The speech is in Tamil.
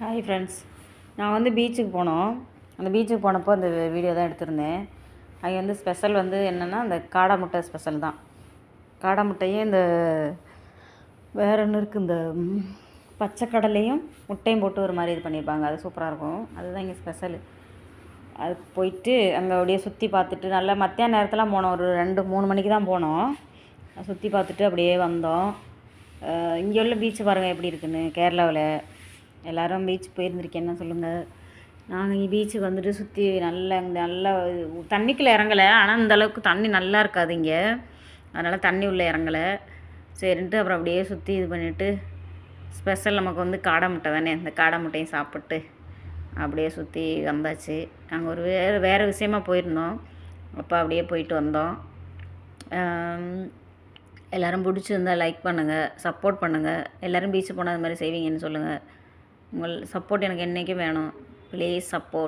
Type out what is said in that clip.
ஹாய் ஃப்ரெண்ட்ஸ், நான் வந்து பீச்சுக்கு போனோம். அந்த பீச்சுக்கு போனப்போ அந்த வீடியோ தான் எடுத்திருந்தேன். அங்கே வந்து ஸ்பெஷல் வந்து என்னென்னா அந்த காடை முட்டை ஸ்பெஷல் தான். காடை முட்டையும் இந்த வேறு ஒன்று இருக்குது, இந்த பச்சை கடலையும் முட்டையும் போட்டு ஒரு மாதிரி இது பண்ணியிருப்பாங்க. அது சூப்பராக இருக்கும். அதுதான் இங்கே ஸ்பெஷலு. அதுக்கு போயிட்டு அங்கே அப்படியே சுற்றி பார்த்துட்டு நல்லா மத்தியான நேரத்தில் போனோம். ஒரு 2-3 மணிக்கு தான் போனோம். சுற்றி பார்த்துட்டு அப்படியே வந்தோம். இங்கே உள்ள பீச்சு பாருங்கள் எப்படி இருக்குன்னு. கேரளாவில் எல்லோரும் பீச் போயிருந்துருக்கேன்னு சொல்லுங்கள். நாங்கள் இங்கே பீச்சுக்கு வந்துட்டு சுற்றி நல்லா தண்ணிக்குள்ளே இறங்கலை. ஆனால் அந்தளவுக்கு தண்ணி நல்லா இருக்காது இங்கே. அதனால் தண்ணி உள்ளே இறங்கலை. சரின்ட்டு அப்புறம் அப்படியே சுற்றி இது பண்ணிவிட்டு ஸ்பெஷல் நமக்கு வந்து காடை முட்டை தானே, இந்த காடை முட்டையும் சாப்பிட்டு அப்படியே சுற்றி வந்தாச்சு. நாங்கள் ஒரு வேறு விஷயமா போயிருந்தோம். அப்போ அப்படியே போயிட்டு வந்தோம். எல்லோரும் பிடிச்சிருந்தால் லைக் பண்ணுங்கள், சப்போர்ட் பண்ணுங்கள். எல்லோரும் பீச்சு போனால் அது மாதிரி செய்வீங்கன்னு சொல்லுங்கள். உங்கள் சப்போர்ட் எனக்கு என்றைக்கும் வேணும். Please support.